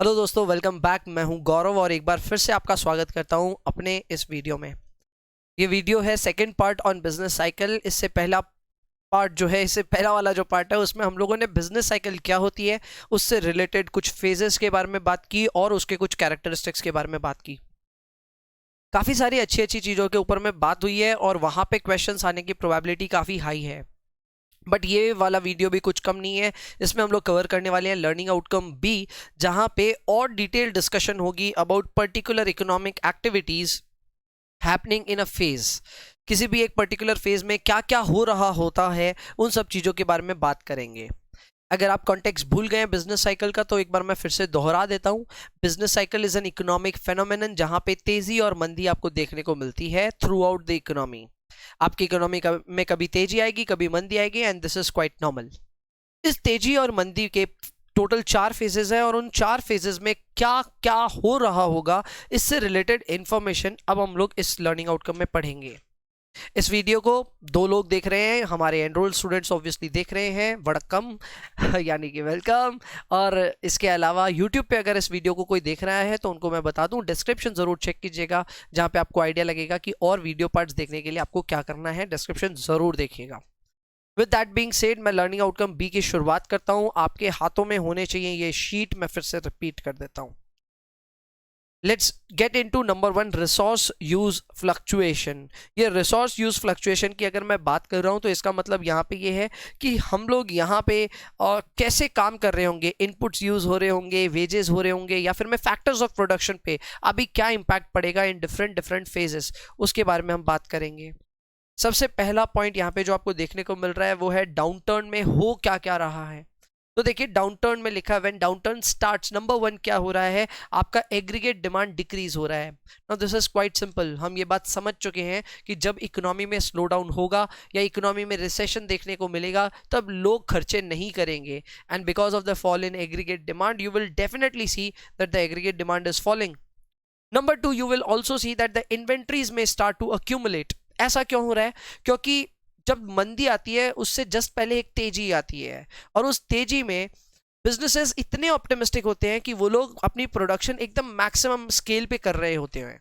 Hello दोस्तों, welcome back. मैं हूं गौरव और एक बार फिर से आपका स्वागत करता हूं अपने इस वीडियो में। ये वीडियो है second part on business cycle. इससे पहला पार्ट जो है, इससे पहला वाला जो पार्ट है उसमें हम लोगों ने बिजनेस साइकिल क्या होती है उससे रिलेटेड कुछ फेजेस के बारे में बात की और उसके कुछ कैरेक्टरिस्टिक्स के बारे में बात की। काफ़ी सारी अच्छी अच्छी चीज़ों के ऊपर में बात हुई है और वहाँ पे क्वेश्चंस आने की प्रोबेबिलिटी काफ़ी हाई है। बट ये वाला वीडियो भी कुछ कम नहीं है। इसमें हम लोग कवर करने वाले हैं लर्निंग आउटकम बी, जहां पे और डिटेल डिस्कशन होगी about particular economic activities happening in a phase. किसी भी एक पर्टिकुलर फेज में क्या क्या हो रहा होता है उन सब चीज़ों के बारे में बात करेंगे। अगर आप कॉन्टेक्स्ट भूल गए हैं बिजनेस साइकिल का तो एक बार मैं फिर से दोहरा देता हूं। Business cycle is an economic phenomenon जहां पे तेजी और मंदी आपको देखने को मिलती है थ्रू आउट द इकोनॉमी। आपकी इकोनॉमी में कभी तेजी आएगी, कभी मंदी आएगी, and this is quite normal. इस तेजी और मंदी के टोटल 4 फेजेस हैं और उन 4 फेजेस में क्या क्या हो रहा होगा इससे रिलेटेड इंफॉर्मेशन अब हम लोग इस लर्निंग आउटकम में पढ़ेंगे। इस वीडियो को 2 लोग देख रहे हैं, हमारे एनरोल्ड स्टूडेंट्स ऑब्वियसली देख रहे हैं, वड़कम यानी कि वेलकम। और इसके अलावा यूट्यूब पे अगर इस वीडियो को कोई देख रहा है तो उनको मैं बता दूं, डिस्क्रिप्शन जरूर चेक कीजिएगा, जहां पे आपको आइडिया लगेगा कि और वीडियो पार्ट्स देखने के लिए आपको क्या करना है। डिस्क्रिप्शन जरूर देखिएगा। विद दैट बीइंग सेड, मैं लर्निंग आउटकम बी की शुरुआत करता हूं। आपके हाथों में होने चाहिए ये शीट, मैं फिर से रिपीट कर देता हूं। Let's get into number 1, resource use fluctuation. ये रिसोर्स यूज फ्लक्चुएशन की अगर मैं बात कर रहा हूं तो इसका मतलब यहाँ पे ये है कि हम लोग यहाँ पे कैसे काम कर रहे होंगे, इनपुट्स यूज हो रहे होंगे, वेजेस हो रहे होंगे, या फिर मैं फैक्टर्स ऑफ प्रोडक्शन पे अभी क्या इंपैक्ट पड़ेगा इन डिफरेंट डिफरेंट फेजेस, उसके बारे में हम बात करेंगे। सबसे पहला पॉइंट यहाँ पे जो आपको देखने को मिल रहा है वो है डाउनटर्न में हो क्या क्या रहा है। तो देखिए, डाउनटर्न में लिखा है व्हेन डाउनटर्न स्टार्ट्स, नंबर 1 क्या हो रहा है, आपका एग्रीगेट डिमांड डिक्रीज हो रहा है। Now this is quite simple, हम ये बात समझ चुके हैं कि जब इकोनॉमी में स्लो डाउन होगा या इकोनॉमी में रिसेशन देखने को मिलेगा तब लोग खर्चे नहीं करेंगे, and because of the fall in aggregate demand you will definitely C that the aggregate demand is falling. Number 2, you will also see that the inventories में स्टार्ट टू अक्यूमुलेट। ऐसा क्यों हो रहा है? क्योंकि जब मंदी आती है उससे जस्ट पहले एक तेजी आती है और उस तेजी में बिजनेसेस इतने ऑप्टिमिस्टिक होते हैं कि वो लोग अपनी प्रोडक्शन एकदम मैक्सिमम स्केल पे कर रहे होते हैं,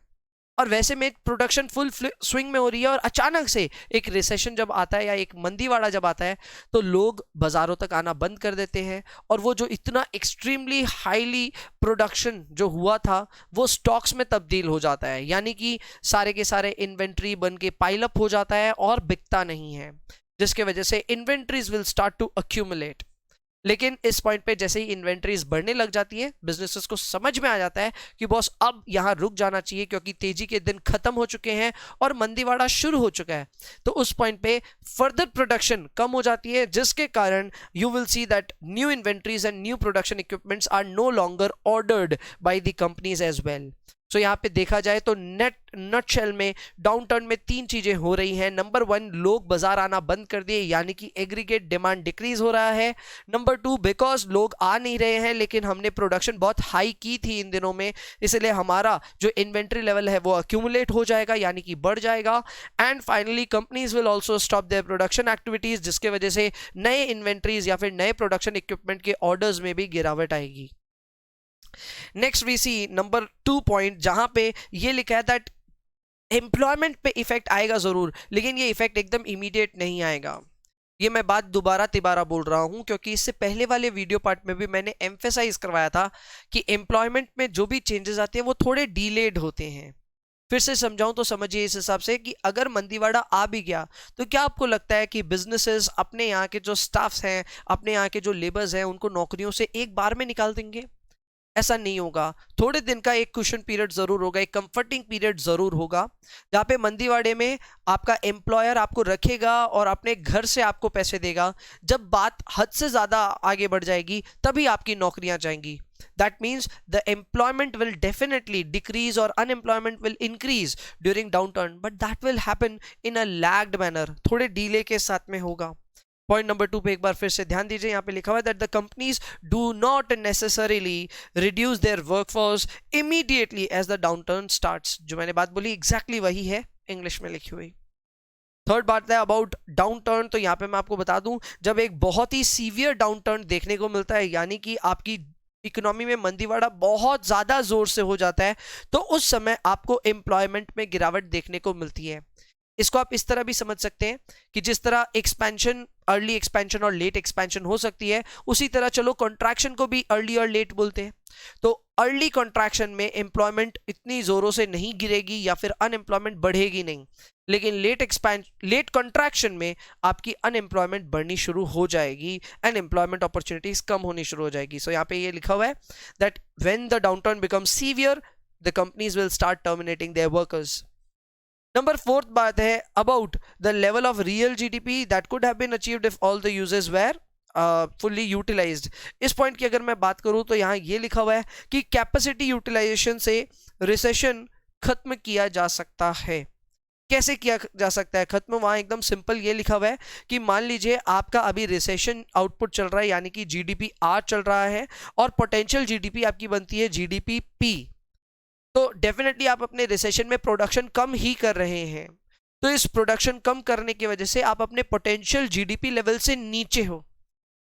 और वैसे में प्रोडक्शन फुल स्विंग में हो रही है और अचानक से एक रिसेशन जब आता है या एक मंदीवाड़ा जब आता है तो लोग बाजारों तक आना बंद कर देते हैं और वो जो इतना एक्सट्रीमली हाईली प्रोडक्शन जो हुआ था वो स्टॉक्स में तब्दील हो जाता है, यानी कि सारे के सारे इन्वेंट्री बन के पाइल अप हो जाता है और बिकता नहीं है, जिसके वजह से inventories will start to accumulate. लेकिन इस पॉइंट पे जैसे ही इन्वेंट्रीज बढ़ने लग जाती है बिजनेसेस को समझ में आ जाता है कि बॉस अब यहां रुक जाना चाहिए क्योंकि तेजी के दिन खत्म हो चुके हैं और मंदीवाड़ा शुरू हो चुका है। तो उस पॉइंट पे फर्दर प्रोडक्शन कम हो जाती है, जिसके कारण you will see that new inventories and new production equipments are no longer ordered by the companies as well. So यहाँ पे देखा जाए तो नटशेल में डाउनटर्न में 3 चीजें हो रही हैं। नंबर 1, लोग बाजार आना बंद कर दिए, यानी कि एग्रीगेट डिमांड डिक्रीज हो रहा है। नंबर 2, बिकॉज लोग आ नहीं रहे हैं लेकिन हमने प्रोडक्शन बहुत हाई की थी इन दिनों में, इसलिए हमारा जो इन्वेंट्री लेवल है वो अक्यूमुलेट हो जाएगा, यानी कि बढ़ जाएगा। And finally companies will also stop their production activities, जिसके वजह से नए इन्वेंट्रीज या फिर नए प्रोडक्शन इक्विपमेंट के ऑर्डर्स में भी गिरावट आएगी। Next we see number 2 point, जहां पे ये लिखा है दैट एम्प्लॉयमेंट पे इफेक्ट आएगा जरूर, लेकिन ये इफेक्ट एकदम इमीडिएट नहीं आएगा। ये मैं बात दोबारा तिबारा बोल रहा हूं क्योंकि इससे पहले वाले वीडियो पार्ट में भी मैंने एम्फेसाइज करवाया था कि एम्प्लॉयमेंट में जो भी चेंजेस आते हैं वो थोड़े डीलेड होते हैं। फिर से समझाऊं तो समझिए इस हिसाब से कि अगर मंदीवाड़ा आ भी गया तो क्या आपको लगता है कि बिजनेसेस अपने यहाँ के जो स्टाफ्स हैं, अपने यहाँ के जो लेबर्स हैं, उनको नौकरियों से एक बार में निकाल देंगे? ऐसा नहीं होगा। थोड़े दिन का एक क्वेश्चन पीरियड जरूर होगा, एक कंफर्टिंग पीरियड जरूर होगा, जहां पे मंदीवाड़े में आपका एम्प्लॉयर आपको रखेगा और अपने घर से आपको पैसे देगा। जब बात हद से ज्यादा आगे बढ़ जाएगी तभी आपकी नौकरियां जाएंगी। That means the employment will definitely decrease or unemployment will increase during downturn, but that will happen in a lagged manner, थोड़े डिले के साथ में होगा। पॉइंट नंबर 2 पे एक बार फिर से ध्यान दीजिए, यहाँ पे लिखा हुआ है that the companies do not necessarily reduce their workforce immediately as the downturn starts. जो मैंने बात बोली एग्जैक्टली वही है इंग्लिश में लिखी हुई। थर्ड बात है अबाउट डाउन टर्न, तो यहाँ पे मैं आपको बता दूं, जब एक बहुत ही सीवियर डाउन टर्न देखने को मिलता है, यानी कि आपकी इकोनॉमी में मंदीवाड़ा बहुत ज्यादा जोर से हो जाता है, तो उस समय आपको एम्प्लॉयमेंट में गिरावट देखने को मिलती है। इसको आप इस तरह भी समझ सकते हैं कि जिस तरह एक्सपेंशन, अर्ली एक्सपेंशन और लेट एक्सपेंशन हो सकती है, उसी तरह चलो कॉन्ट्रैक्शन को भी अर्ली और लेट बोलते हैं। तो अर्ली कॉन्ट्रैक्शन में एम्प्लॉयमेंट इतनी जोरों से नहीं गिरेगी या फिर अनएम्प्लॉयमेंट बढ़ेगी नहीं, लेकिन लेट कॉन्ट्रैक्शन में आपकी अनएम्प्लॉयमेंट बढ़नी शुरू हो जाएगी एंड एम्प्लॉयमेंट अपॉर्चुनिटीज कम होनी शुरू हो जाएगी। सो यहाँ पे ये लिखा हुआ है that when the downturn becomes severe the companies will start terminating their workers. Number 4 बात है about the level of real GDP that could have been achieved if all the uses were fully utilised. इस point की अगर मैं बात करूं तो यहाँ ये लिखा हुआ है कि कैपेसिटी यूटिलाइजेशन से रिसेशन खत्म किया जा सकता है। कैसे किया जा सकता है खत्म? वहां एकदम सिंपल ये लिखा हुआ है कि मान लीजिए आपका अभी रिसेशन आउटपुट चल रहा है, यानी कि जीडीपी आर चल रहा है और पोटेंशियल जीडीपी आपकी बनती है जीडीपी पी, तो डेफिनेटली आप अपने रिसेशन में प्रोडक्शन कम ही कर रहे हैं। तो इस प्रोडक्शन कम करने की वजह से आप अपने पोटेंशियल जीडीपी लेवल से नीचे हो।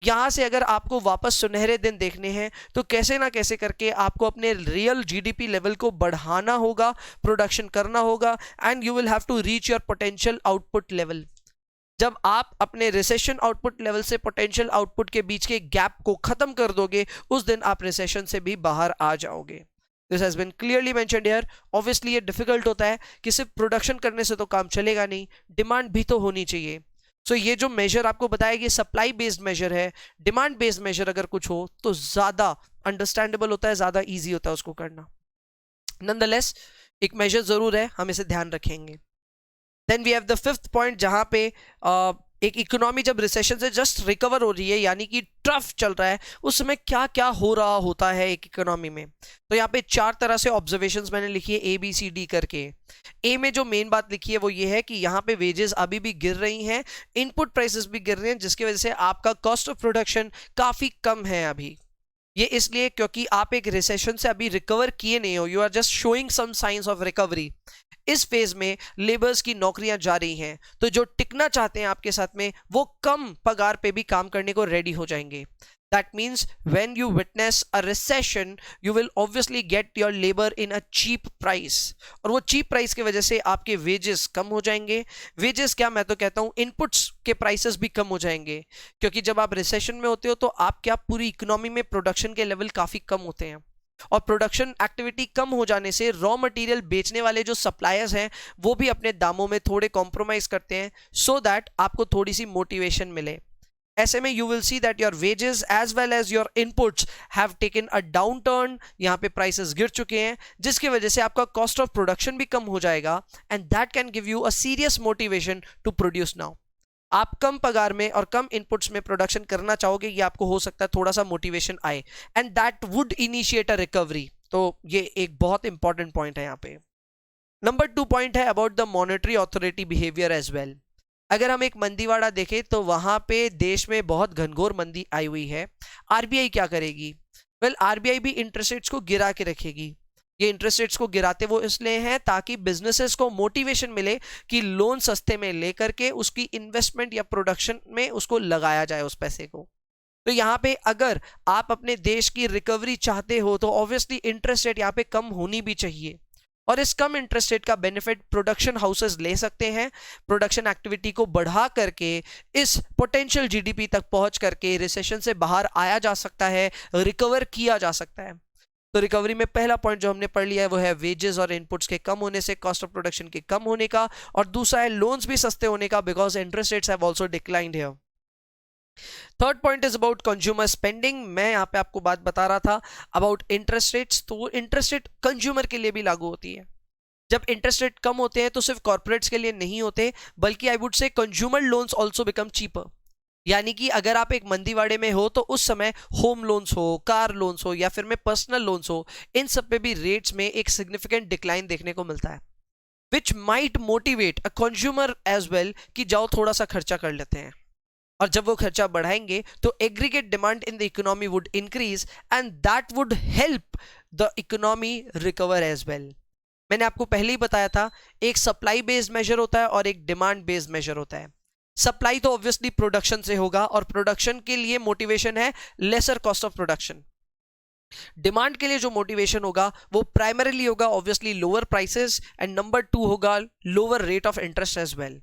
यहां से अगर आपको वापस सुनहरे दिन देखने हैं तो कैसे ना कैसे करके आपको अपने रियल जीडीपी लेवल को बढ़ाना होगा, प्रोडक्शन करना होगा and you will have to reach your potential output level. जब आप अपने रिसेशन आउटपुट लेवल से पोटेंशियल आउटपुट के बीच के गैप को खत्म कर दोगे, उस दिन आप रिसेशन से भी बाहर आ जाओगे। This has been clearly mentioned here. Obviously ये डिफिकल्ट होता है कि सिर्फ प्रोडक्शन करने से तो काम चलेगा नहीं, डिमांड भी तो होनी चाहिए। सो ये जो मेजर आपको बताया कि सप्लाई बेस्ड मेजर है, डिमांड बेस्ड मेजर अगर कुछ हो तो ज्यादा अंडरस्टैंडेबल होता है, ज्यादा इजी होता है उसको करना। नॉनदलेस एक मेजर जरूर है, हम इसे ध्यान रखेंगे। Then we have the 5th point, जहां पे एक इकोनॉमी जब रिसेशन से जस्ट रिकवर हो रही है, यानी कि ट्रफ चल रहा है, उस समय क्या क्या हो रहा होता है एक इकोनॉमी में। तो यहाँ पे 4 तरह से ऑब्जर्वेशंस मैंने लिखी है ए बी सी डी करके। ए में जो मेन बात लिखी है वो ये है कि यहाँ पे वेजेस अभी भी गिर रही हैं, इनपुट प्राइसेस भी गिर रहे हैं, जिसकी वजह से आपका कॉस्ट ऑफ प्रोडक्शन काफी कम है अभी। ये इसलिए क्योंकि आप एक रिसेशन से अभी रिकवर किए नहीं हो, you are just showing some signs of recovery. इस फेज में लेबर्स की नौकरियां जा रही हैं, तो जो टिकना चाहते हैं आपके साथ में वो कम पगार पे भी काम करने को रेडी हो जाएंगे। That means when you witness a recession, you will obviously get your labor in a cheap price, और वो cheap price की वजह से आपके wages कम हो जाएंगे। wages क्या, मैं तो कहता हूँ inputs के prices भी कम हो जाएंगे, क्योंकि जब आप recession में होते हो तो आप क्या पूरी इकोनॉमी में प्रोडक्शन के लेवल काफी कम होते हैं, और प्रोडक्शन एक्टिविटी कम हो जाने से रॉ मटेरियल बेचने वाले जो सप्लायर्स हैं वो भी अपने दामों में थोड़े कॉम्प्रोमाइज करते हैं, सो दैट आपको थोड़ी सी मोटिवेशन मिले। ऐसे में you will see that your wages as well as your inputs have taken a downturn. यहाँ पे प्राइसेस गिर चुके हैं, जिसकी वजह से आपका कॉस्ट ऑफ प्रोडक्शन भी कम हो जाएगा, and that can give you a serious motivation to produce now. आप कम पगार में और कम इनपुट्स में प्रोडक्शन करना चाहोगे, ये आपको हो सकता है थोड़ा सा मोटिवेशन आए, and that would initiate a recovery. तो ये एक बहुत इंपॉर्टेंट पॉइंट है यहाँ पे। नंबर 2 पॉइंट है about the monetary authority behaviour as well. अगर हम एक मंदीवाड़ा देखें तो वहां पे देश में बहुत घनघोर मंदी आई हुई है। आरबीआई क्या करेगी? वेल, आरबीआई भी इंटरेस्ट रेट्स को गिरा के रखेगी। ये इंटरेस्ट रेट्स को गिराते वो इसलिए हैं ताकि बिजनेसेस को मोटिवेशन मिले कि लोन सस्ते में लेकर के उसकी इन्वेस्टमेंट या प्रोडक्शन में उसको लगाया जाए उस पैसे को। तो यहाँ पे अगर आप अपने देश की रिकवरी चाहते हो तो ऑब्वियसली इंटरेस्ट रेट यहाँ पे कम होनी भी चाहिए, और इस कम इंटरेस्ट रेट का बेनिफिट प्रोडक्शन हाउसेस ले सकते हैं। प्रोडक्शन एक्टिविटी को बढ़ा करके इस पोटेंशियल जीडीपी तक पहुंच करके रिसेशन से बाहर आया जा सकता है, रिकवर किया जा सकता है। तो रिकवरी में पहला पॉइंट जो हमने पढ़ लिया है वो है वेजेस और इनपुट्स के कम होने से कॉस्ट ऑफ प्रोडक्शन के कम होने का, और दूसरा है लोन्स भी सस्ते होने का, because interest rates have also declined here. Third point is about consumer spending. मैं यहाँ पे आपको बात बता रहा था अबाउट इंटरेस्ट रेट्स, तो इंटरेस्ट रेट कंज्यूमर के लिए भी लागू होती है। जब इंटरेस्ट रेट कम होते हैं तो सिर्फ कॉर्पोरेट्स के लिए नहीं होते, बल्कि I would say consumer loans also become cheaper. यानी कि अगर आप एक मंदीवाड़े में हो तो उस समय होम लोन्स हो, कार लोन्स हो, या फिर में पर्सनल लोन्स हो, इन सब पे भी रेट्स में एक सिग्निफिकेंट डिक्लाइन देखने को मिलता है, which might motivate a consumer as well कि जाओ थोड़ा सा खर्चा कर लेते हैं। और जब वो खर्चा बढ़ाएंगे तो aggregate demand in the economy would increase, and that would help the economy recover as well. मैंने आपको पहले ही बताया था, एक सप्लाई बेस्ड मेजर होता है और एक डिमांड बेस्ड मेजर होता है। सप्लाई तो ऑब्वियसली प्रोडक्शन से होगा, और प्रोडक्शन के लिए मोटिवेशन है lesser cost of production. Demand के लिए जो मोटिवेशन होगा वो प्राइमरीली होगा obviously lower prices, and number 2 होगा lower rate of interest as well.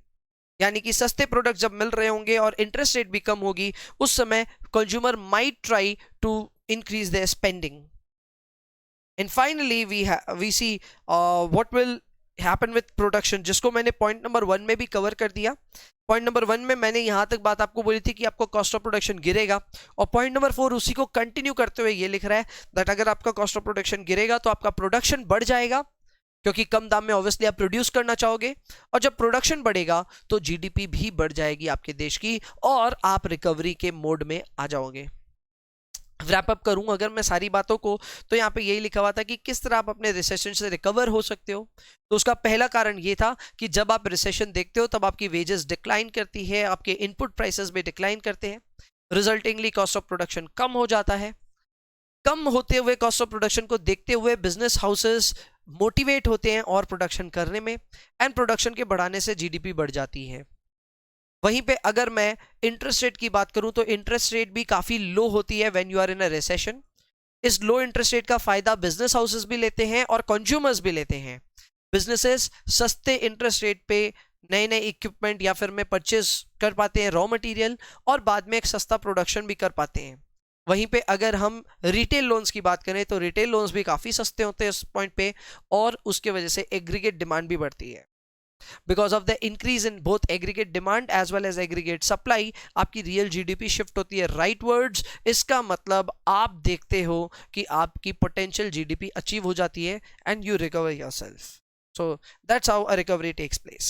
यानी कि सस्ते प्रोडक्ट जब मिल रहे होंगे और इंटरेस्ट रेट भी कम होगी, उस समय consumer might try to increase their spending. And finally we see what will happen with production, जिसको मैंने पॉइंट नंबर 1 में भी कवर कर दिया। पॉइंट नंबर 1 में मैंने यहां तक बात आपको बोली थी कि आपको कॉस्ट ऑफ प्रोडक्शन गिरेगा, और पॉइंट नंबर 4 उसी को कंटिन्यू करते हुए ये लिख रहा है दैट अगर आपका कॉस्ट ऑफ प्रोडक्शन गिरेगा तो आपका प्रोडक्शन बढ़ जाएगा, क्योंकि कम दाम में ऑब्वियसली आप प्रोड्यूस करना चाहोगे, और जब प्रोडक्शन बढ़ेगा तो जीडीपी भी बढ़ जाएगी आपके देश की, और आप रिकवरी के मोड में आ जाओगे। रैप अप करूं अगर मैं सारी बातों को, तो यहाँ पे यही लिखा हुआ था कि किस तरह आप अपने रिसेशन से रिकवर हो सकते हो। तो उसका पहला कारण ये था कि जब आप रिसेशन देखते हो तब आपकी वेजेस डिक्लाइन करती है, आपके इनपुट प्राइसेस भी डिक्लाइन करते हैं, रिजल्टिंगली कॉस्ट ऑफ प्रोडक्शन कम हो जाता है। कम होते हुए कॉस्ट ऑफ प्रोडक्शन को देखते हुए बिजनेस हाउसेस मोटिवेट होते हैं और प्रोडक्शन करने में, एंड प्रोडक्शन के बढ़ाने से जीडीपी बढ़ जाती है। वहीं पे अगर मैं इंटरेस्ट रेट की बात करूं तो इंटरेस्ट रेट भी काफी लो होती है when you are in a recession. इस लो इंटरेस्ट रेट का फायदा बिजनेस हाउसेस भी लेते हैं और कंज्यूमर्स भी लेते हैं। बिजनेसेस सस्ते इंटरेस्ट रेट पे नए नए इक्विपमेंट या फिर में परचेज कर पाते हैं रॉ मटेरियल, और बाद में एक सस्ता प्रोडक्शन भी कर पाते हैं। वहीं पे अगर हम रिटेल लोन्स की बात करें तो रिटेल लोन्स भी काफी सस्ते होते हैं इस पॉइंट पे, और उसके वजह से एग्रीगेट डिमांड भी बढ़ती है। Because of the increase in both aggregate demand as well as aggregate supply, आपकी रियल जीडीपी शिफ्ट होती है राइट वर्ड्स। इसका मतलब आप देखते हो कि आपकी पोटेंशियल जीडीपी अचीव हो जाती है and you recover yourself. So that's how a recovery takes place.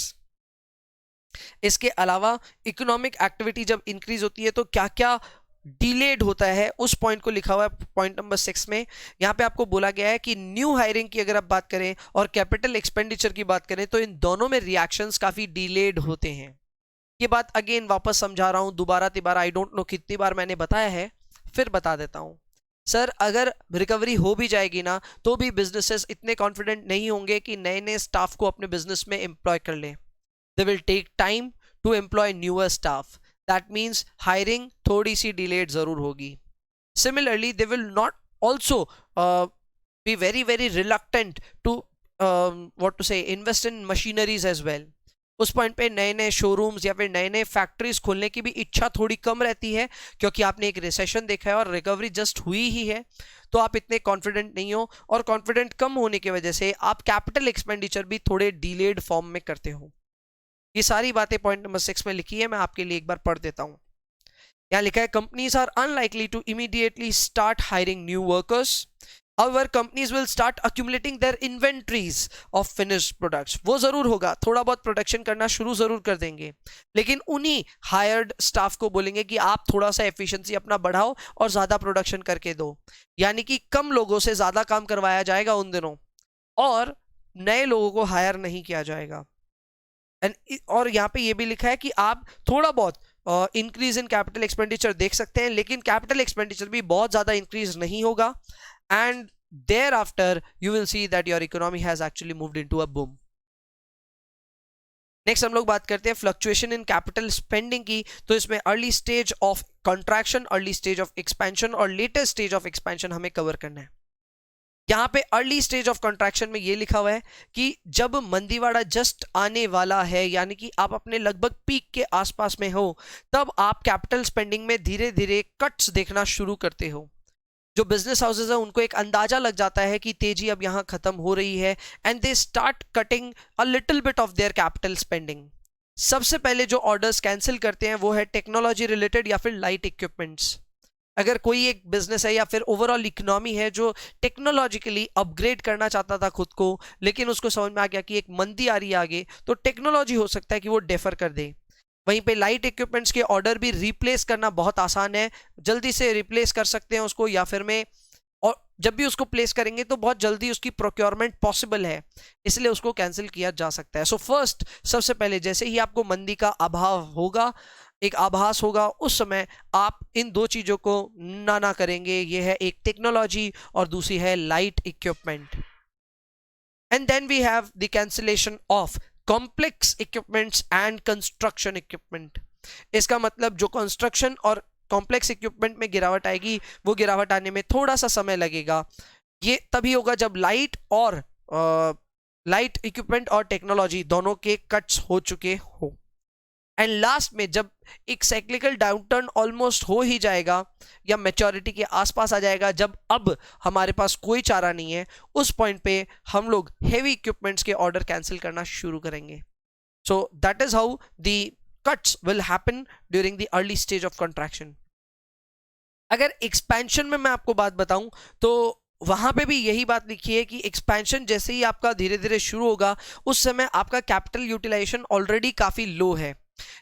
इसके अलावा इकोनॉमिक एक्टिविटी जब इंक्रीज होती है तो क्या क्या डिलेड होता है, उस पॉइंट को लिखा हुआ है पॉइंट नंबर 6 में। यहां पे आपको बोला गया है कि न्यू हायरिंग की अगर आप बात करें और कैपिटल एक्सपेंडिचर की बात करें तो इन दोनों में रिएक्शंस काफी डिलेड होते हैं। ये बात अगेन वापस समझा रहा हूं, दोबारा तिबारा, आई डोंट नो कितनी बार मैंने बताया है, फिर बता देता हूं। सर अगर रिकवरी हो भी जाएगी ना तो भी बिजनेसेस इतने कॉन्फिडेंट नहीं होंगे कि नए नए स्टाफ को अपने बिजनेस में एम्प्लॉय कर लें। They will take time to employ newer staff. That means hiring थोड़ी सी delayed जरूर होगी। Similarly, they will not also be very reluctant to what to say invest in machineries as well। उस point पे नए नए showrooms या फिर नए नए फैक्ट्रीज खोलने की भी इच्छा थोड़ी कम रहती है, क्योंकि आपने एक रिसेशन देखा है और रिकवरी जस्ट हुई ही है, तो आप इतने कॉन्फिडेंट नहीं हो, और कॉन्फिडेंट कम होने की वजह से आप कैपिटल एक्सपेंडिचर भी थोड़े डिलेड फॉर्म में करते हो। ये सारी बातें पॉइंट नंबर 6 में लिखी है, मैं आपके लिए एक बार पढ़ देता हूं। यहां लिखा है companies are unlikely to immediately start hiring new workers, however companies will start accumulating their inventories of finished products। वो जरूर होगा, थोड़ा बहुत प्रोडक्शन करना शुरू जरूर कर देंगे, लेकिन उन्हीं हायर्ड स्टाफ को बोलेंगे कि आप थोड़ा सा एफिशिएंसी अपना बढ़ाओ और ज्यादा प्रोडक्शन करके दो। यानी कि कम लोगों से ज्यादा काम करवाया जाएगा उन दिनों, और नए लोगों को हायर नहीं किया जाएगा। और यहाँ पे ये भी लिखा है कि आप थोड़ा बहुत इंक्रीज इन कैपिटल एक्सपेंडिचर देख सकते हैं, लेकिन कैपिटल एक्सपेंडिचर भी बहुत ज्यादा इंक्रीज नहीं होगा, and thereafter you will see that your economy has actually moved into a boom. Next हम लोग बात करते हैं फ्लक्चुएशन इन कैपिटल स्पेंडिंग की। तो इसमें early stage of contraction, early stage of expansion और लेटेस्ट स्टेज ऑफ एक्सपेंशन हमें कवर करना है। यहां पे अर्ली स्टेज ऑफ कंट्रैक्शन में ये लिखा हुआ है कि जब मंदीवाड़ा जस्ट आने वाला है, यानी कि आप अपने लगभग पीक के आसपास में हो, तब आप कैपिटल स्पेंडिंग में धीरे धीरे कट्स देखना शुरू करते हो। जो बिजनेस हाउसेस है उनको एक अंदाजा लग जाता है कि तेजी अब यहां खत्म हो रही है, and they start cutting a little bit of their capital spending. सबसे पहले जो ऑर्डर्स कैंसिल करते हैं वो है टेक्नोलॉजी रिलेटेड या फिर लाइट इक्विपमेंट्स। अगर कोई एक बिजनेस है या फिर ओवरऑल इकोनॉमी है जो टेक्नोलॉजिकली अपग्रेड करना चाहता था खुद को, लेकिन उसको समझ में आ गया कि एक मंदी आ रही है आगे, तो टेक्नोलॉजी हो सकता है कि वो डेफर कर दे। वहीं पे लाइट इक्विपमेंट्स के ऑर्डर भी रिप्लेस करना बहुत आसान है, जल्दी से रिप्लेस कर सकते हैं उसको, या फिर में और जब भी उसको प्लेस करेंगे तो बहुत जल्दी उसकी प्रोक्योरमेंट पॉसिबल है, इसलिए उसको कैंसिल किया जा सकता है। सो फर्स्ट, सबसे पहले जैसे ही आपको मंदी का अभाव होगा, एक आभास होगा, उस समय आप इन दो चीजों को ना करेंगे। ये है एक टेक्नोलॉजी और दूसरी है light equipment. And then we have the cancellation of complex equipments and construction equipment. इसका मतलब जो कंस्ट्रक्शन और कॉम्प्लेक्स इक्विपमेंट में गिरावट आएगी, वो गिरावट आने में थोड़ा सा समय लगेगा। ये तभी होगा जब लाइट इक्विपमेंट और टेक्नोलॉजी दोनों के कट्स हो चुके हो। एंड लास्ट में जब एक साइक्लिकल डाउनटर्न ऑलमोस्ट हो ही जाएगा या मैच्योरिटी के आसपास आ जाएगा, जब अब हमारे पास कोई चारा नहीं है, उस पॉइंट पे हम लोग हेवी इक्विपमेंट्स के ऑर्डर कैंसिल करना शुरू करेंगे। सो that is how the cuts will happen during the early stage of contraction. अगर एक्सपेंशन में मैं आपको बात बताऊं तो वहां पे भी यही बात लिखी है कि एक्सपेंशन जैसे ही आपका धीरे धीरे शुरू होगा, उस समय आपका कैपिटल यूटिलाइजेशन ऑलरेडी काफी लो है,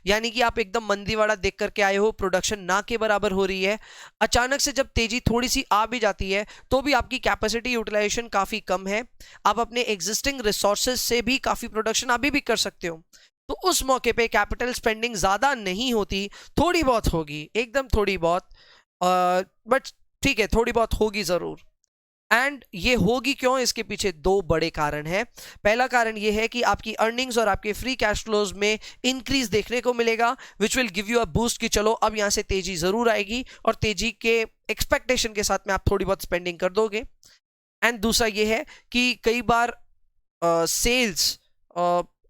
यानी कि आप एकदम मंदीवाड़ा देख करके आए हो, प्रोडक्शन ना के बराबर हो रही है। अचानक से जब तेजी थोड़ी सी आ भी जाती है तो भी आपकी कैपेसिटी यूटिलाइजेशन काफी कम है, आप अपने एग्जिस्टिंग रिसोर्सेज से भी काफी प्रोडक्शन अभी भी कर सकते हो। तो उस मौके पे कैपिटल स्पेंडिंग ज्यादा नहीं होती, थोड़ी बहुत होगी, एकदम थोड़ी बहुत, बट ठीक है, थोड़ी बहुत होगी जरूर। एंड ये होगी क्यों, इसके पीछे दो बड़े कारण हैं। पहला कारण ये है कि आपकी अर्निंग्स और आपके फ्री कैश फ्लोज में इंक्रीज देखने को मिलेगा, which will give you a boost कि चलो अब यहां से तेजी जरूर आएगी, और तेजी के एक्सपेक्टेशन के साथ में आप थोड़ी बहुत स्पेंडिंग कर दोगे। एंड दूसरा ये है कि कई बार सेल्स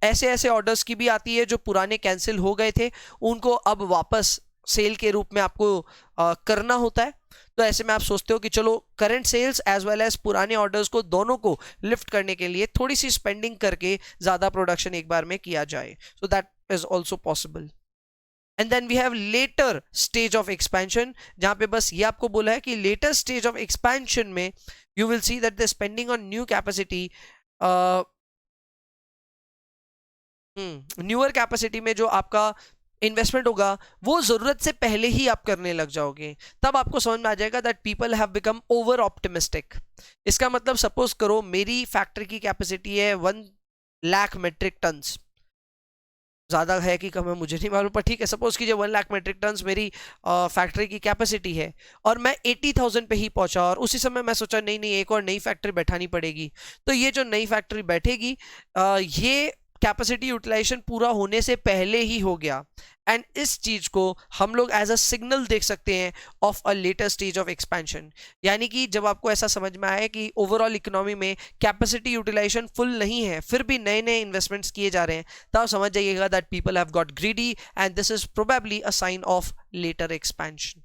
ऐसे ऐसे ऑर्डर्स की भी आती है जो पुराने कैंसिल हो गए थे, उनको अब वापस सेल के रूप में आपको करना होता है। तो ऐसे में आप सोचते हो कि चलो current sales as well as पुराने ऑर्डर्स को दोनों को लिफ्ट करने के लिए थोड़ी सी स्पेंडिंग करके ज्यादा प्रोडक्शन एक बार में किया जाए। So that is also possible. And then we have later stage of expansion, जहां पे बस ये आपको बोला है कि लेटर स्टेज ऑफ एक्सपेंशन में you will see that the spending on new capacity, newer capacity में जो आपका इन्वेस्टमेंट होगा वो जरूरत से पहले ही आप करने लग जाओगे। तब आपको समझ में आ जाएगा that people have become over optimistic. इसका मतलब सपोज करो मेरी फैक्ट्री की कैपेसिटी है 1 लाख मेट्रिक टन्स, ज्यादा है कि कम है मुझे नहीं मालूम, पर ठीक है, सपोज कीजिए 1 लाख मेट्रिक टन्स मेरी फैक्ट्री की कैपेसिटी है, और मैं 80,000 पे ही पहुंचा, और उसी समय मैं सोचा नहीं नहीं एक और नई फैक्ट्री बैठानी पड़ेगी। तो ये जो नई फैक्ट्री बैठेगी ये कैपेसिटी यूटिलाइजेशन पूरा होने से पहले ही हो गया। एंड इस चीज को हम लोग एज अ सिग्नल देख सकते हैं of a letter stage of expansion. यानी कि जब आपको ऐसा समझ में आए कि ओवरऑल इकोनॉमी में कैपेसिटी यूटिलाइजेशन फुल नहीं है, फिर भी नए नए इन्वेस्टमेंट्स किए जा रहे हैं, तब समझ जाइएगा that people have got greedy and this is probably a sign of later expansion.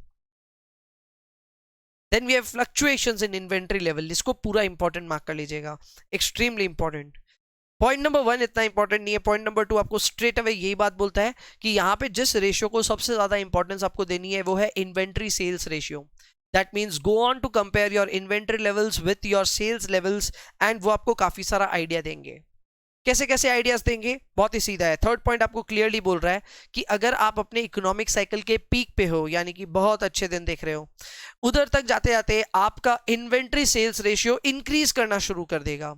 Then we have fluctuations in inventory level. इसको पूरा इंपॉर्टेंट मार्क कर लीजिएगा, एक्सट्रीमली इंपॉर्टेंट। पॉइंट नंबर 1 इतना इंपॉर्टेंट नहीं है, पॉइंट नंबर 2 आपको स्ट्रेट अवे यही बात बोलता है कि यहाँ पे जिस रेशियो को सबसे ज्यादा इंपॉर्टेंस आपको देनी है वो है inventory sales ratio. That means go on to compare your inventory levels with your sales levels, and वो आपको काफी सारा आइडिया देंगे। कैसे कैसे आइडियाज देंगे, बहुत ही सीधा है। थर्ड पॉइंट आपको क्लियरली बोल रहा है कि अगर आप अपने इकोनॉमिक साइकिल के पीक पे हो, यानी कि बहुत अच्छे दिन देख रहे हो, उधर तक जाते जाते आपका इन्वेंट्री सेल्स रेशियो इंक्रीज करना शुरू कर देगा।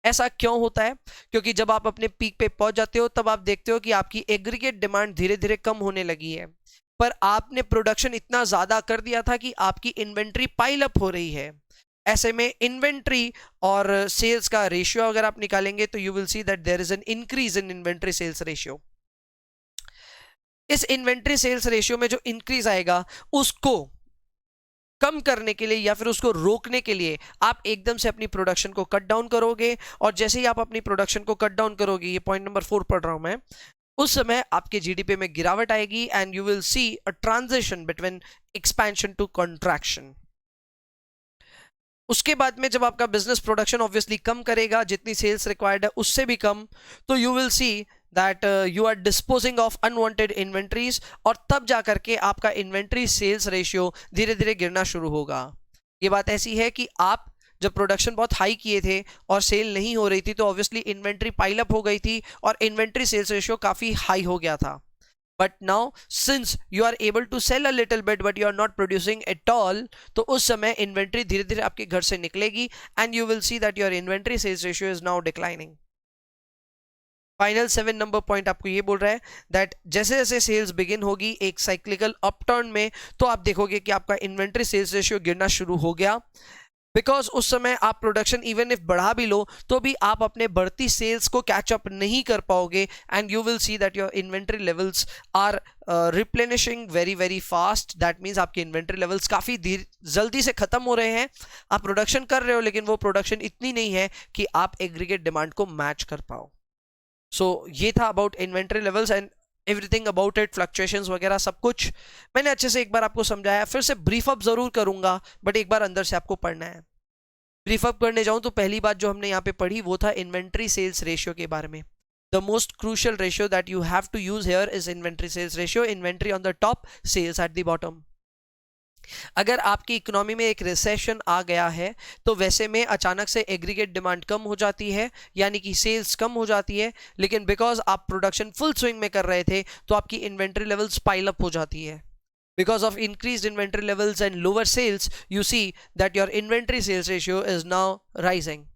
ऐसा क्यों होता है? क्योंकि जब आप अपने पीक पे पहुंच जाते हो तब आप देखते हो कि आपकी एग्रीगेट डिमांड धीरे धीरे कम होने लगी है, पर आपने प्रोडक्शन इतना ज्यादा कर दिया था कि आपकी इन्वेंट्री पाइल अप हो रही है। ऐसे में इन्वेंट्री और सेल्स का रेशियो अगर आप निकालेंगे तो you will see that there is an increase in inventory sales ratio. इस इन्वेंट्री सेल्स रेशियो में जो इंक्रीज आएगा उसको कम करने के लिए या फिर उसको रोकने के लिए आप एकदम से अपनी प्रोडक्शन को कट डाउन करोगे, और जैसे ही आप अपनी प्रोडक्शन को कट डाउन करोगे, ये पॉइंट नंबर 4 पढ़ रहा हूं मैं, उस समय आपके जीडीपी में गिरावट आएगी and you will see a transition between expansion to contraction. उसके बाद में जब आपका बिजनेस प्रोडक्शन ऑब्वियसली कम करेगा, जितनी सेल्स रिक्वायर्ड है उससे भी कम, तो you will see that you are disposing of unwanted inventories, और तब जाकर के आपका इन्वेंट्री सेल्स रेशियो धीरे धीरे गिरना शुरू होगा। ये बात ऐसी है कि आप जब प्रोडक्शन बहुत हाई किए थे और सेल नहीं हो रही थी तो ऑब्वियसली इन्वेंट्री पाइल अप हो गई थी और इन्वेंट्री सेल्स रेशियो काफी हाई हो गया था। But now since you are able to sell a little bit but you are not producing at all, तो उस समय इन्वेंट्री धीरे धीरे आपके घर से निकलेगी and you will see that your inventory sales ratio is now declining. Final 7 number point आपको ये बोल रहा है दैट जैसे जैसे सेल्स बिगिन होगी एक साइक्लिकल अपटर्न में, तो आप देखोगे कि आपका इन्वेंट्री सेल्स रेशियो गिरना शुरू हो गया। बिकॉज उस समय आप प्रोडक्शन इवन इफ बढ़ा भी लो तो भी आप अपने बढ़ती सेल्स को कैच अप नहीं कर पाओगे, and you will see that your inventory levels are replenishing very very fast. That means आपके इन्वेंट्री लेवल्स काफ़ी जल्दी से खत्म हो रहे हैं। आप प्रोडक्शन कर रहे हो लेकिन वो प्रोडक्शन इतनी नहीं है कि आप एग्रीगेट डिमांड को मैच कर पाओ। सो ये था about inventory levels and everything about it, fluctuations वगैरह सब कुछ मैंने अच्छे से एक बार आपको समझाया। फिर से ब्रीफ अप जरूर करूंगा बट एक बार अंदर से आपको पढ़ना है। ब्रीफ अप करने जाऊं तो पहली बात जो हमने यहाँ पे पढ़ी वो था इन्वेंट्री सेल्स रेशियो के बारे में। The most crucial ratio that you have to use here is inventory sales ratio. Inventory on the top, sales at the bottom. अगर आपकी इकोनॉमी में एक रिसेशन आ गया है तो वैसे में अचानक से एग्रीगेट डिमांड कम हो जाती है, यानी कि सेल्स कम हो जाती है, लेकिन बिकॉज आप प्रोडक्शन फुल स्विंग में कर रहे थे तो आपकी इन्वेंट्री लेवल्स पाइल अप हो जाती है। Because of increased inventory levels and lower sales, you see that your inventory sales ratio is now rising.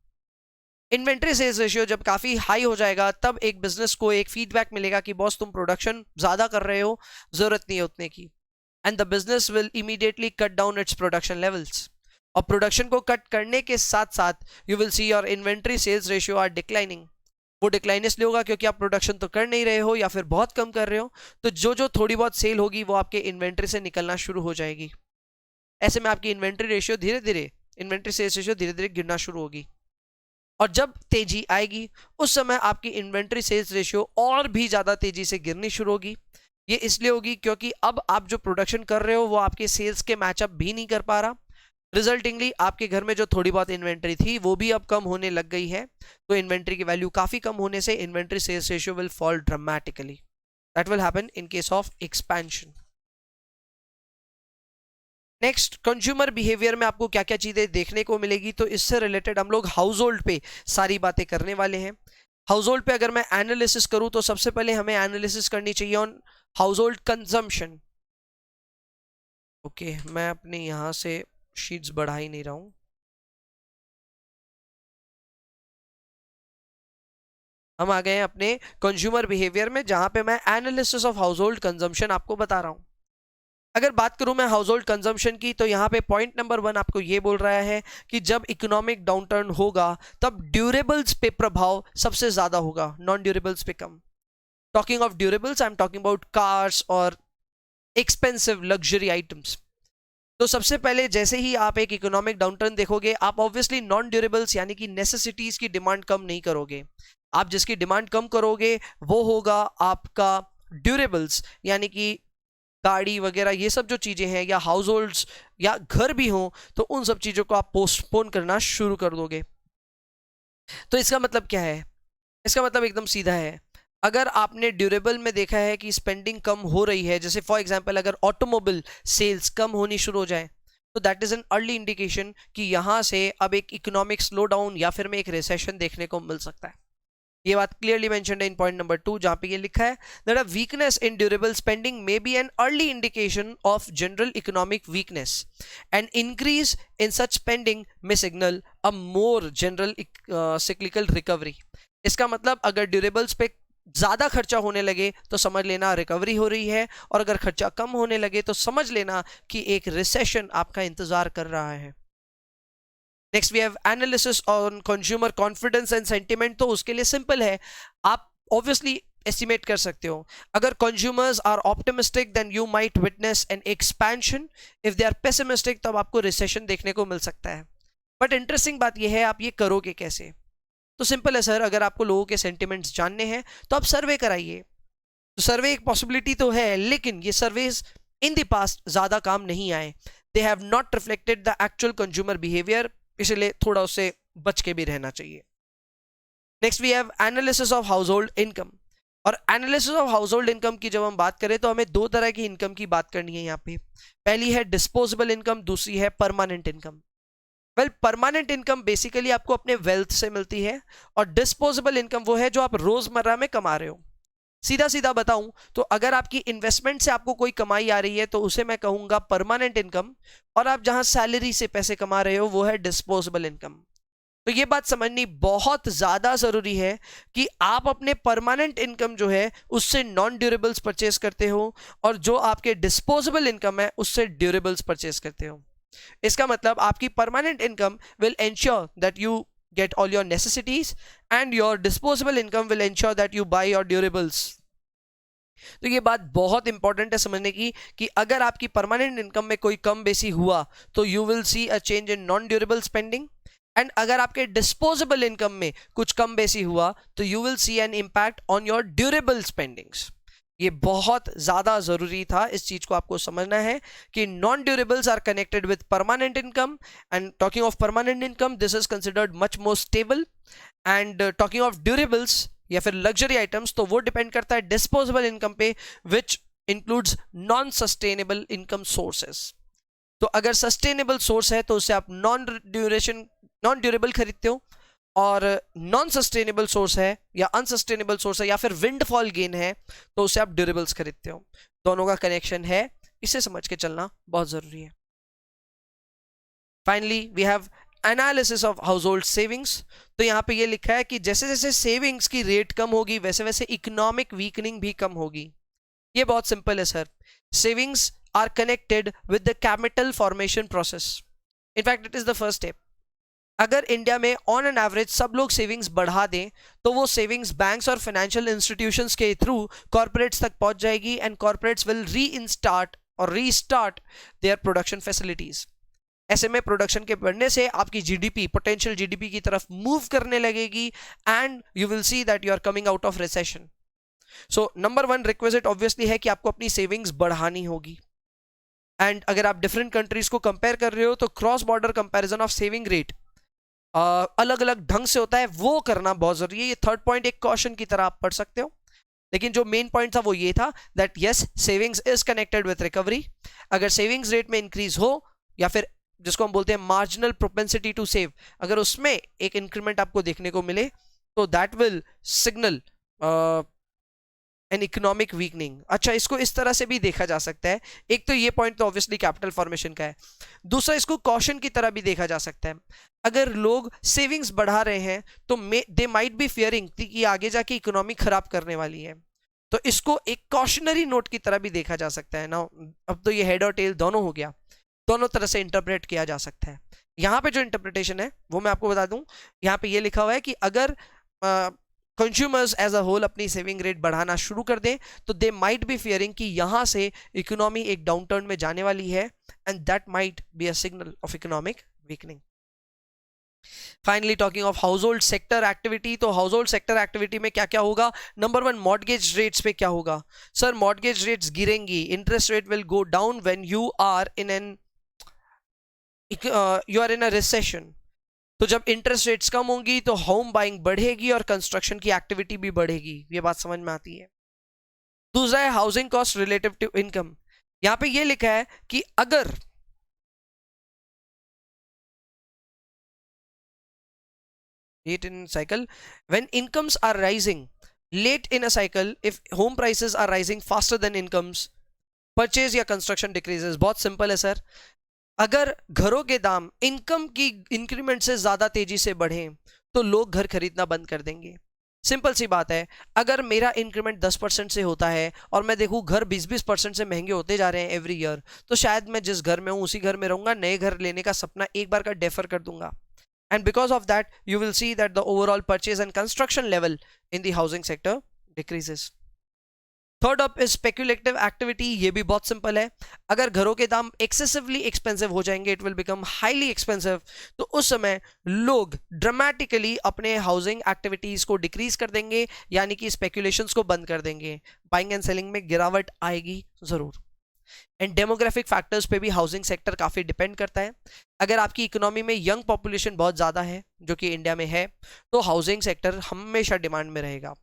Inventory sales ratio जब काफी हाई हो जाएगा तब एक बिजनेस को एक फीडबैक मिलेगा कि बॉस तुम प्रोडक्शन ज्यादा कर रहे हो, जरूरत नहीं है उतने की, and the business will immediately cut down its production levels. और प्रोडक्शन को कट करने के साथ साथ you will see your inventory sales ratio are declining. वो डिक्लाइन इसलिए होगा क्योंकि आप प्रोडक्शन तो कर नहीं रहे हो या फिर बहुत कम कर रहे हो, तो जो जो थोड़ी बहुत सेल होगी वो आपके इन्वेंट्री से निकलना शुरू हो जाएगी। ऐसे में आपकी इन्वेंट्री रेशियो धीरे धीरे, इन्वेंट्री सेल्स रेशियो धीरे धीरे गिरना शुरू होगी। और जब तेजी आएगी उस समय आपकी इन्वेंट्री सेल्स रेशियो और भी ज्यादा तेजी से गिरनी शुरू होगी। ये इसलिए होगी क्योंकि अब आप जो प्रोडक्शन कर रहे हो वो आपके सेल्स के मैचअप भी नहीं कर पा रहा। रिजल्टिंगली आपके घर में जो थोड़ी बहुत इन्वेंट्री थी वो भी अब कम होने लग गई है। तो इन्वेंट्री की वैल्यू काफी कम होने से inventory sales ratio will fall dramatically. That will happen in case of expansion. Next, consumer behaviour में आपको क्या क्या चीजें देखने को मिलेगी, तो इससे रिलेटेड हम लोग हाउस होल्ड पे सारी बातें करने वाले हैं। हाउस होल्ड पे अगर मैं एनालिसिस करूं तो सबसे पहले हमें एनालिसिस करनी चाहिए on house hold consumption. Okay, मैं अपने यहां से शीट्स बढ़ा ही नहीं रहा हूं। हम आ गए हैं अपने कंज्यूमर बिहेवियर में जहां पे मैं analysis of house hold consumption आपको बता रहा हूं। अगर बात करूं मैं हाउस होल्ड कंजम्पशन की तो यहाँ पे पॉइंट नंबर 1 आपको ये बोल रहा है कि जब इकोनॉमिक डाउनटर्न होगा तब ड्यूरेबल्स पे प्रभाव सबसे ज्यादा होगा, नॉन ड्यूरेबल्स पे कम। Talking of durables I am talking about cars और एक्सपेंसिव लग्जरी आइटम्स। तो सबसे पहले जैसे ही आप एक इकोनॉमिक डाउनटर्न देखोगे आप ऑब्वियसली नॉन ड्यूरेबल्स यानी कि नेसेसिटीज की डिमांड कम नहीं करोगे। आप जिसकी डिमांड कम करोगे वो होगा आपका ड्यूरेबल्स, यानी कि गाड़ी वगैरह ये सब जो चीजें हैं, या हाउस होल्ड्स या घर भी हो, तो उन सब चीजों को आप पोस्टपोन करना शुरू कर दोगे। तो इसका मतलब क्या है? इसका मतलब एकदम सीधा है। अगर आपने ड्यूरेबल में देखा है कि स्पेंडिंग कम हो रही है, जैसे फॉर एग्जांपल अगर ऑटोमोबाइल सेल्स कम होनी शुरू हो जाए तो that is an early indication कि यहां से अब एक इकोनॉमिक स्लो डाउन या फिर में एक रिसेशन देखने को मिल सकता है। ये बात क्लियरली मेंशन्ड है इन पॉइंट नंबर 2 जहां पे ये लिखा है that a weakness in durable spending may be an early indication of general economic weakness and increase in such spending में सिग्नल अ मोर जनरल सिक्लिकल रिकवरी। इसका मतलब अगर ड्यूरेबल्स पे ज्यादा खर्चा होने लगे तो समझ लेना रिकवरी हो रही है, और अगर खर्चा कम होने लगे तो समझ लेना कि एक रिसेशन आपका इंतजार कर रहा है। Next we have analysis on consumer confidence and sentiment. तो उसके लिए सिंपल है, आप ऑब्वियसली एस्टिमेट कर सकते हो। अगर consumers are optimistic then you might witness an expansion, if they are pessimistic तब आपको रिसेशन देखने को मिल सकता है। बट इंटरेस्टिंग बात यह है आप ये करोगे कैसे? तो सिंपल है सर, अगर आपको लोगों के सेंटिमेंट्स जानने हैं तो आप सर्वे कराइए। तो सर्वे एक पॉसिबिलिटी तो है, लेकिन ये सर्वेज इन द पास्ट ज्यादा काम नहीं आए। They have not reflected the actual consumer behaviour, इसलिए थोड़ा उससे बच के भी रहना चाहिए। Next we have analysis of household income. और analysis of household income की जब हम बात करें तो हमें दो तरह की इनकम की बात करनी है यहाँ पे। पहली है डिस्पोजेबल इनकम, दूसरी है permanent income. Well, permanent income basically आपको अपने वेल्थ से मिलती है, और डिस्पोजेबल इनकम वो है जो आप रोजमर्रा में कमा रहे हो। सीधा सीधा बताऊं तो अगर आपकी इन्वेस्टमेंट से आपको कोई कमाई आ रही है तो उसे मैं कहूंगा परमानेंट इनकम, और आप जहां सैलरी से पैसे कमा रहे हो वो है डिस्पोजेबल इनकम। तो ये बात समझनी बहुत ज्यादा जरूरी है कि आप अपने परमानेंट इनकम जो है उससे नॉन ड्यूरेबल्स परचेस करते हो, और जो आपके डिस्पोजेबल इनकम है उससे ड्यूरेबल्स परचेस करते हो। इसका मतलब आपकी permanent income will ensure that you get all your necessities and your disposable income will ensure that you buy your durables. तो ये बात बहुत इंपॉर्टेंट है समझने की कि अगर आपकी परमानेंट इनकम में कोई कम बेसी हुआ तो you will see a change in non durable spending, and अगर आपके डिस्पोजेबल इनकम में कुछ कम बेसी हुआ तो you will see an impact on your durable spendings. ये बहुत ज्यादा जरूरी था, इस चीज को आपको समझना है कि non durables are connected with permanent income, and talking of permanent income this is considered much more stable, and talking of durables या फिर लग्जरी आइटम्स तो वो डिपेंड करता है डिस्पोजेबल इनकम पे, which includes non sustainable income sources. तो अगर sustainable source है तो उसे आप नॉन ड्यूरेबल खरीदते हो, और नॉन सस्टेनेबल सोर्स है या अनसस्टेनेबल सोर्स है या फिर विंडफॉल गेन है तो उसे आप ड्यूरेबल्स खरीदते हो. दोनों का कनेक्शन है, इसे समझ के चलना बहुत जरूरी है. Finally we have analysis of household savings. तो यहां पे ये लिखा है कि जैसे जैसे सेविंग्स की रेट कम होगी वैसे वैसे इकोनॉमिक वीकनिंग भी कम होगी. ये बहुत सिंपल है sir. Savings are connected with the capital formation process. In fact it is the first step. अगर इंडिया में ऑन एन एवरेज सब लोग सेविंग्स बढ़ा दें तो वो सेविंग्स बैंक्स और फाइनेंशियल इंस्टीट्यूशंस के थ्रू कॉर्पोरेट्स तक पहुंच जाएगी, and corporates will restart their production facilities. ऐसे में प्रोडक्शन के बढ़ने से आपकी जीडीपी पोटेंशियल जीडीपी की तरफ मूव करने लगेगी, and you will see that you are coming out of recession. So number one requisite obviously है कि आपको अपनी सेविंग्स बढ़ानी होगी. एंड अगर आप डिफरेंट कंट्रीज को कंपेयर कर रहे हो तो cross border comparison of saving rate अलग अलग ढंग से होता है, वो करना बहुत जरूरी है. ये थर्ड पॉइंट एक क्वेश्चन की तरह आप पढ़ सकते हो, लेकिन जो मेन पॉइंट था वो ये था that yes savings is connected with recovery. अगर सेविंग्स रेट में इंक्रीज हो या फिर जिसको हम बोलते हैं मार्जिनल प्रोपेंसिटी टू सेव, अगर उसमें एक इंक्रीमेंट आपको देखने को मिले तो that will signal an economic weakening. अच्छा, इसको इस तरह से भी देखा जा सकता है. एक तो ये पॉइंट तो ऑब्वियसली कैपिटल फॉर्मेशन का है, दूसरा इसको कॉशन की तरह भी देखा जा सकता है. अगर लोग सेविंग्स बढ़ा रहे हैं तो दे माइट बी फियरिंग कि आगे जाके इकोनॉमी खराब करने वाली है, तो इसको एक कॉशनरी नोट की तरह भी देखा जा सकता है ना. अब तो ये हेड और टेल दोनों हो गया, दोनों तरह से इंटरप्रेट किया जा सकता है. यहां पे जो इंटरप्रिटेशन है वो मैं आपको बता दूं, यहां पे ये लिखा हुआ है कि अगर कंज्यूमर्स एज अ होल अपनी सेविंग रेट बढ़ाना शुरू कर दें तो दे माइट बी फियरिंग कि यहां से इकोनॉमी एक डाउनटर्न में जाने वाली है, and that might be a signal of economic weakening. Finally talking of house hold sector activity, तो हाउस होल्ड सेक्टर एक्टिविटी में क्या क्या होगा. नंबर वन, मॉर्गेज रेट्स पे क्या होगा. सर मॉर्गेज रेट्स गिरेंगी, interest rate will go down when you are in a recession. तो जब इंटरेस्ट रेट्स कम होंगी तो होम बाइंग बढ़ेगी और कंस्ट्रक्शन की एक्टिविटी भी बढ़ेगी. ये बात समझ में आती है. दूसरा है housing cost relative to income. यहां पे ये लिखा है कि अगर late in cycle when incomes are rising, late in a cycle if home prices are rising faster than incomes, purchase या construction decreases. बहुत सिंपल है सर. अगर घरों के दाम इनकम की इंक्रीमेंट से ज्यादा तेजी से बढ़े तो लोग घर खरीदना बंद कर देंगे. सिंपल सी बात है. अगर मेरा इंक्रीमेंट 10% से होता है और मैं देखूं घर 20% से महंगे होते जा रहे हैं एवरी ईयर, तो शायद मैं जिस घर में हूं उसी घर में रहूंगा, नए घर लेने का सपना एक बार का डेफर कर दूंगा. And because of that, you will see that the overall purchase and construction level in the housing sector decreases. Third up is speculative activity. ये भी बहुत सिंपल है. अगर घरों के दाम excessively expensive हो जाएंगे, it will become highly expensive, तो उस समय लोग dramatically अपने housing activities को decrease कर देंगे, यानी कि speculations को बंद कर देंगे. Buying and selling में गिरावट आएगी जरूर. एंड डेमोग्राफिक फैक्टर्स पे भी हाउसिंग सेक्टर काफी डिपेंड करता है. अगर आपकी इकोनॉमी में यंग पॉपुलेशन बहुत ज्यादा है, जो कि इंडिया में है, तो हाउसिंग सेक्टर हमेशा डिमांड में रहेगा.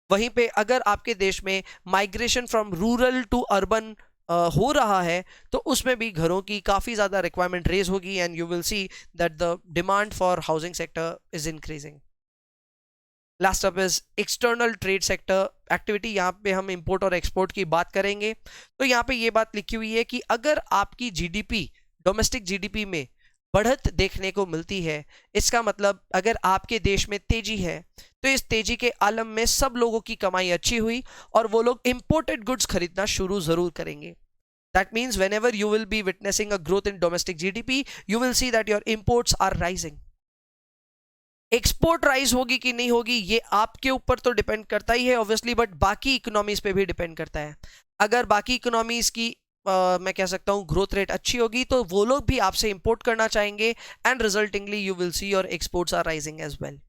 वहीं पे अगर आपके देश में migration from rural to urban हो रहा है तो उसमें भी घरों की काफी ज्यादा रिक्वायरमेंट रेज होगी, and you will see that the demand for housing sector is increasing. Last up is external trade sector activity. यहाँ पे हम इंपोर्ट और एक्सपोर्ट की बात करेंगे. तो यहाँ पे ये बात लिखी हुई है कि अगर आपकी जीडीपी डोमेस्टिक जीडीपी में बढ़त देखने को मिलती है, इसका मतलब अगर आपके देश में तेजी है तो इस तेजी के आलम में सब लोगों की कमाई अच्छी हुई और वो लोग इंपोर्टेड गुड्स खरीदना शुरू जरूर करेंगे. That means whenever you will be witnessing a growth in domestic GDP, you will see that your imports are rising. Export rise होगी कि नहीं होगी ये आपके ऊपर तो डिपेंड करता ही है ऑब्वियसली, बट बाकी इकोनॉमीज पे भी डिपेंड करता है. अगर बाकी इकोनॉमीज की मैं कह सकता हूं ग्रोथ रेट अच्छी होगी तो वो लोग भी आपसे इंपोर्ट करना चाहेंगे, and resultingly you will see your exports are rising as well.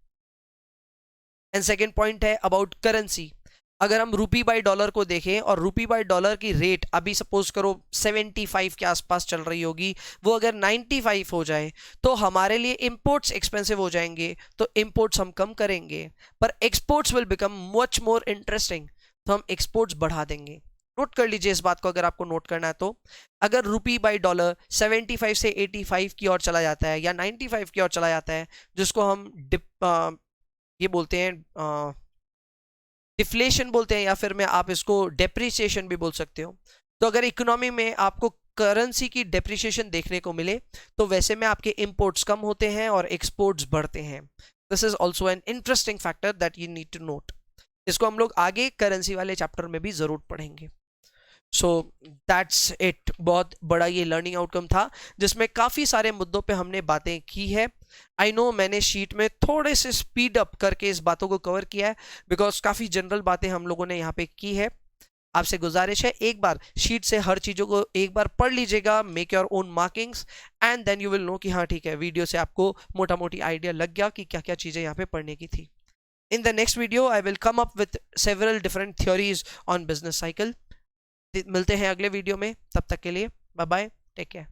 And second point है अबाउट करेंसी. अगर हम रूपी बाय डॉलर को देखें और रूपी बाय डॉलर की रेट अभी सपोज करो 75 के आसपास चल रही होगी, वो अगर 95 हो जाए तो हमारे लिए इंपोर्ट्स एक्सपेंसिव हो जाएंगे, तो इंपोर्ट्स हम कम करेंगे, पर exports will become much more interesting, तो हम एक्सपोर्ट्स बढ़ा देंगे. नोट कर लीजिए इस बात को अगर आपको नोट करना है तो. अगर रूपी बाय डॉलर 75 से 85 की ओर चला जाता है या 95 की ओर चला जाता है, जिसको हम ये बोलते हैं डिफ्लेशन बोलते हैं, या फिर मैं आप इसको डेप्रिसिएशन भी बोल सकते हो. तो अगर इकोनॉमी में आपको करेंसी की डेप्रिसिएशन देखने को मिले तो वैसे में आपके इंपोर्ट्स कम होते हैं और एक्सपोर्ट्स बढ़ते हैं. This is also an interesting factor that you need to note. इसको हम लोग आगे करेंसी वाले चैप्टर में भी जरूर पढ़ेंगे. So that's it. बहुत बड़ा ये लर्निंग आउटकम था जिसमें काफ़ी सारे मुद्दों पे हमने बातें की है. आई नो मैंने शीट में थोड़े से स्पीड अप करके इस बातों को कवर किया है बिकॉज काफ़ी जनरल बातें हम लोगों ने यहाँ पे की है. आपसे गुजारिश है एक बार शीट से हर चीज़ों को एक बार पढ़ लीजिएगा, make your own markings, and then you will know कि हाँ ठीक है, वीडियो से आपको मोटा मोटी आइडिया लग गया कि क्या क्या चीज़ें यहाँ पे पढ़ने की थी. In the next video I will come up with several different theories on business cycle. मिलते हैं अगले वीडियो में, तब तक के लिए बाय बाय, टेक केयर.